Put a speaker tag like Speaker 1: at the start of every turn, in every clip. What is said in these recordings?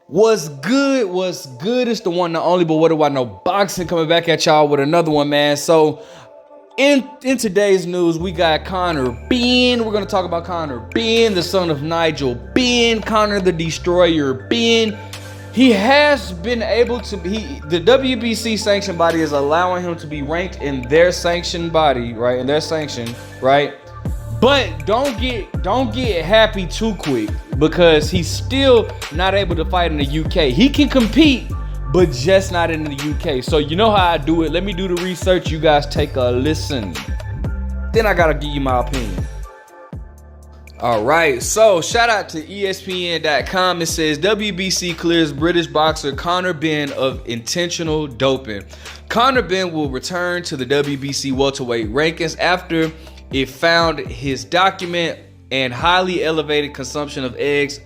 Speaker 1: What's good? What's good? It's the one, the only, but what do I know? Boxing coming back at y'all with another one, man. So in today's news, we got Conor Benn. We're gonna talk about Conor Benn, the son of Nigel Benn, Conor the Destroyer Benn. He has been able to be, the WBC sanction body is allowing him to be ranked in their sanction body, right? In their sanction, right? But don't get happy too quick, because he's still not able to fight in the UK. He can compete, but just not in the UK. So you know how I do it. Let me do the research. You guys take a listen. Then I gotta give you my opinion. All right, so shout out to ESPN.com. It says WBC clears British boxer Conor Benn of intentional doping. Conor Benn will return to the WBC welterweight rankings after it found his document and highly elevated consumption of eggs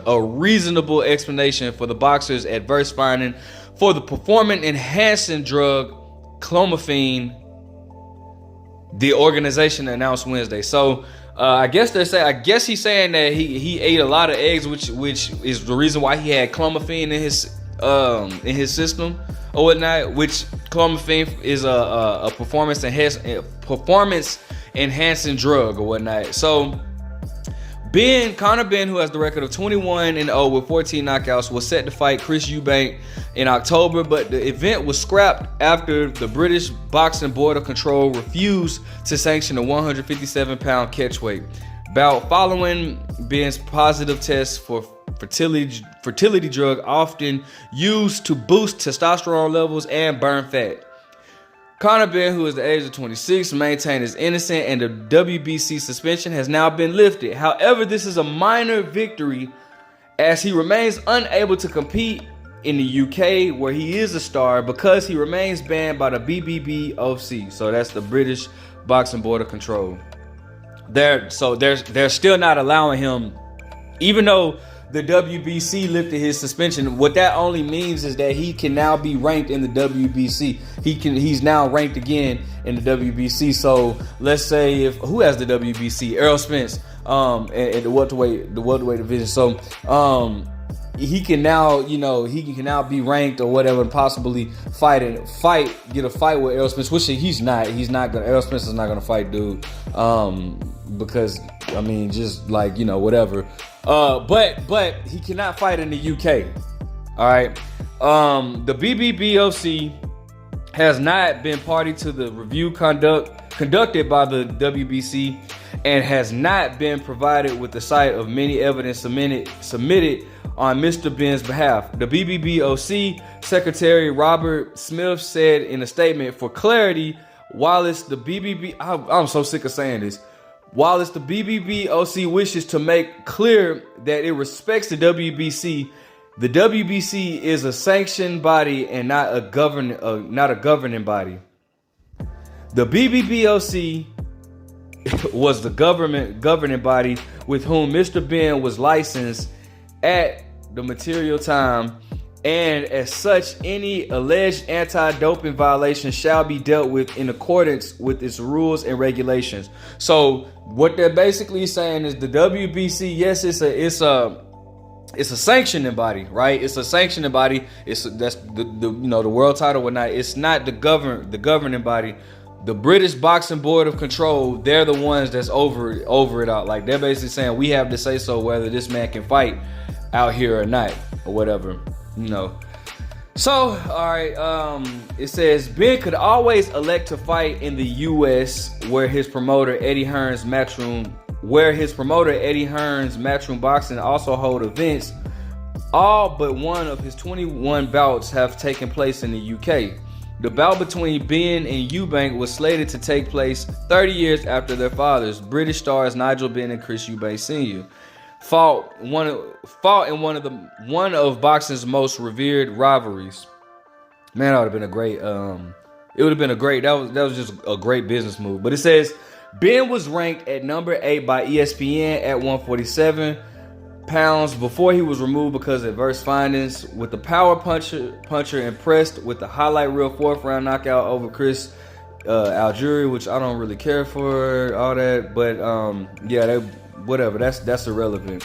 Speaker 1: a reasonable explanation for the boxer's adverse finding for the performance-enhancing drug clomiphene, the organization announced Wednesday. So I guess he's saying that he ate a lot of eggs, which is the reason why he had clomiphene in his system or whatnot. Which clomiphene is a performance enhancing drug or whatnot. So Conor Benn, who has the record of 21-0 with 14 knockouts, was set to fight Chris Eubank in October, but the event was scrapped after the British Boxing Board of Control refused to sanction the 157-pound catchweight bout following Benn's positive test for fertility drug often used to boost testosterone levels and burn fat. Conor Benn, who is the age of 26, maintained his innocence, and the WBC suspension has now been lifted. However, this is a minor victory as he remains unable to compete in the UK, where he is a star, because he remains banned by the BBBOC. So that's the British Boxing Board of Control. They're still not allowing him, even though the WBC lifted his suspension. What that only means is that he can now be ranked in the WBC. He's now ranked again in the WBC. So let's say who has the WBC? Errol Spence, at the welterweight division. So he can now, he can now be ranked or whatever, and possibly get a fight with Errol Spence, which Errol Spence is not gonna fight dude, because just like, whatever. But he cannot fight in the UK. All right. The BBBOC has not been party to the review conducted by the WBC and has not been provided with the site of many evidence submitted on Mr. Benn's behalf. The BBBOC Secretary Robert Smith said in a statement, "For clarity, while it's the I'm so sick of saying this. While it's the BBBOC wishes to make clear that it respects the WBC is a sanctioned body and not a governing body. The BBBOC was the governing body with whom Mr. Benn was licensed at the material time, and as such, any alleged anti-doping violation shall be dealt with in accordance with its rules and regulations." So what they're basically saying is the WBC, yes, it's a sanctioning body, right? It's a sanctioning body. That's the world title or not. It's not the governing body. The British Boxing Board of Control, they're the ones that's over it all. Like, they're basically saying we have to say so whether this man can fight out here or not, or whatever. So, all right, it says Benn could always elect to fight in the US, where his promoter Eddie Hearn's Matchroom Boxing also hold events. All but one of his 21 bouts have taken place in the UK. The bout between Benn and Eubank was slated to take place 30 years after their fathers, British stars Nigel Benn and Chris Eubank Sr. fought in one of boxing's most revered rivalries. Man, that would have been a great. It would have been a great. That was just a great business move. But it says Benn was ranked at number 8 by ESPN at 147 pounds before he was removed because of adverse findings. With the power puncher impressed with the highlight reel 4th round knockout over Chris Algieri, which I don't really care for all that. But whatever, that's irrelevant.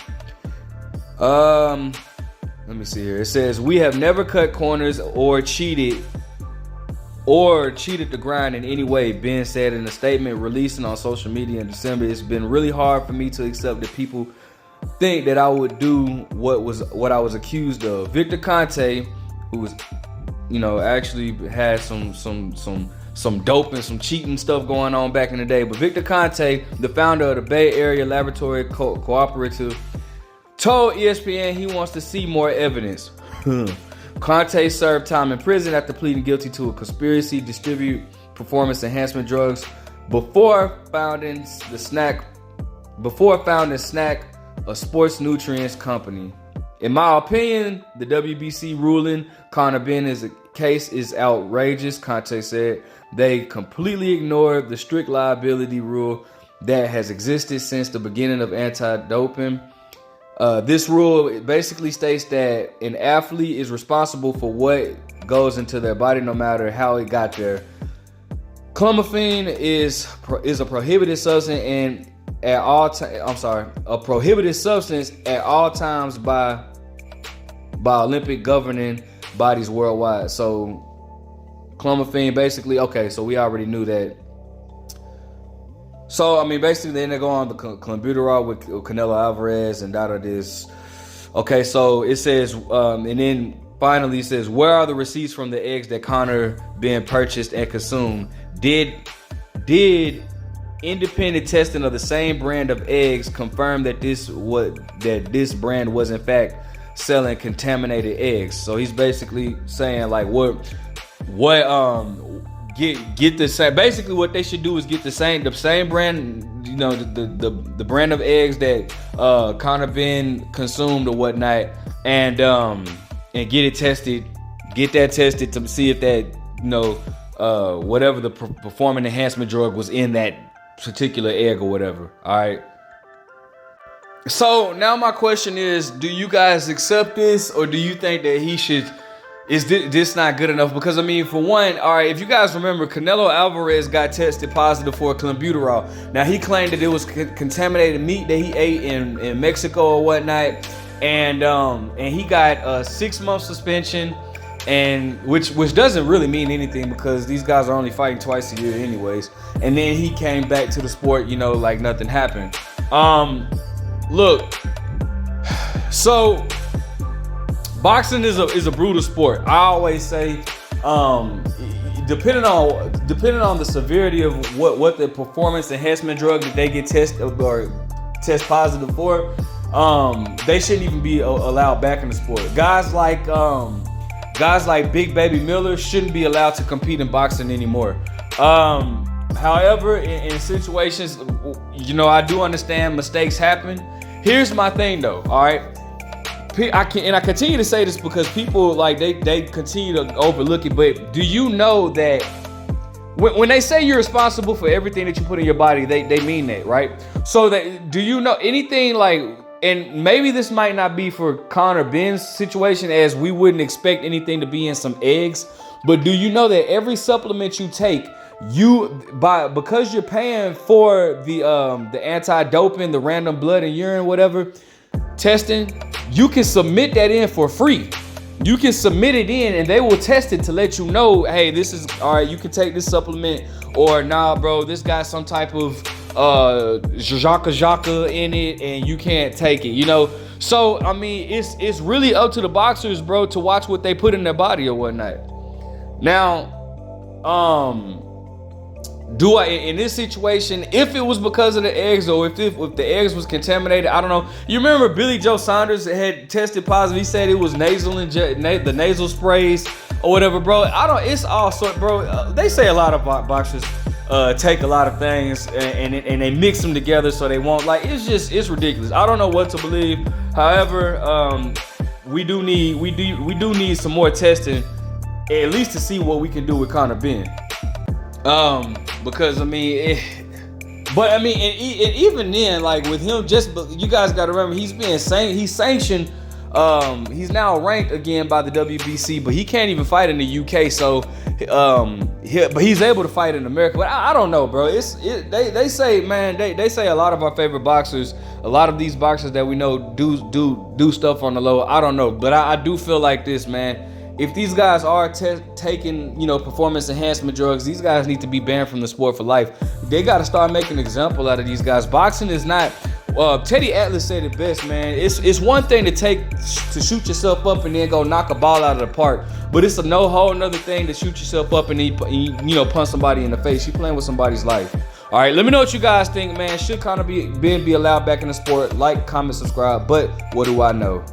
Speaker 1: let me see here. It says, we have never cut corners or cheated the grind in any way. Ben said in a statement releasing on social media in December, it's been really hard for me to accept that people think that I would do what I was accused of. Victor Conte, who was, actually had some dope and some cheating stuff going on back in the day. But Victor Conte, the founder of the Bay Area Laboratory Cooperative, told ESPN he wants to see more evidence. Conte served time in prison after pleading guilty to a conspiracy to distribute performance enhancement drugs before founding Snack, a sports nutrients company. In my opinion, the WBC ruling Conor Benn's case is outrageous, Conte said. They completely ignored the strict liability rule that has existed since the beginning of anti-doping. This rule basically states that an athlete is responsible for what goes into their body, no matter how it got there. Clomiphene is a prohibited substance and a prohibited substance at all times by Olympic governing bodies worldwide. So clomiphene, basically, okay, so we already knew that. So, basically, then they go on the clenbuterol with Canelo Alvarez and this. Okay, so it says, and then finally it says, where are the receipts from the eggs that Conor Benn purchased and consumed? Did independent testing of the same brand of eggs confirm that this brand was in fact selling contaminated eggs? So he's basically saying like get the same. Basically, what they should do is get the same brand, the brand of eggs that Conor Benn consumed or whatnot, and get it tested. Get that tested to see if that whatever the performance enhancement drug was in that particular egg or whatever. All right. So now my question is, do you guys accept this, or do you think that he should? Is this not good enough? Because for one, all right, if you guys remember, Canelo Alvarez got tested positive for clenbuterol. Now he claimed that it was contaminated meat that he ate in Mexico or whatnot, and he got a 6-month suspension, and which doesn't really mean anything because these guys are only fighting twice a year anyways. And then he came back to the sport, like nothing happened. Look, so. Boxing is a brutal sport. I always say, depending on the severity of what the performance enhancement drug that they get test positive for, they shouldn't even be allowed back in the sport. Guys like Big Baby Miller shouldn't be allowed to compete in boxing anymore. However, in situations, I do understand mistakes happen. Here's my thing though. All right. I continue to say this because people they continue to overlook it. But do you know that when they say you're responsible for everything that you put in your body, they mean that, right? So that, do you know anything and maybe this might not be for Conor Benn's situation, as we wouldn't expect anything to be in some eggs, but do you know that every supplement you take, because you're paying for the anti-doping, the random blood and urine, whatever testing, you can submit that in for free. You can submit it in and they will test it to let you know, hey, this is all right, you can take this supplement, or nah, bro, this got some type of jaka in it and you can't take it, So it's really up to the boxers, bro, to watch what they put in their body or whatnot. Now, do I, in this situation, if it was because of the eggs or if the eggs was contaminated, I don't know. You remember Billy Joe Saunders had tested positive. He said it was the nasal sprays or whatever, bro. It's all sort, bro. They say a lot of boxers take a lot of things and they mix them together so they won't, it's ridiculous. I don't know what to believe. However, we do need some more testing, at least to see what we can do with Conor Benn. Because and even then, with him, you guys got to remember, he's sanctioned He's now ranked again by the WBC, but he can't even fight in the UK. So, but he's able to fight in America. But I don't know, bro. They say, man, they say a lot of our favorite boxers, a lot of these boxers that we know do stuff on the low. I don't know, but I do feel like this, man. If these guys are taking, performance enhancement drugs, these guys need to be banned from the sport for life. They got to start making an example out of these guys. Boxing is not. Teddy Atlas said it best, man. It's one thing to shoot yourself up and then go knock a ball out of the park, but it's a whole another thing to shoot yourself up and then, punch somebody in the face. You're playing with somebody's life. All right, let me know what you guys think, man. Should Conor Benn be allowed back in the sport? Like, comment, subscribe. But what do I know?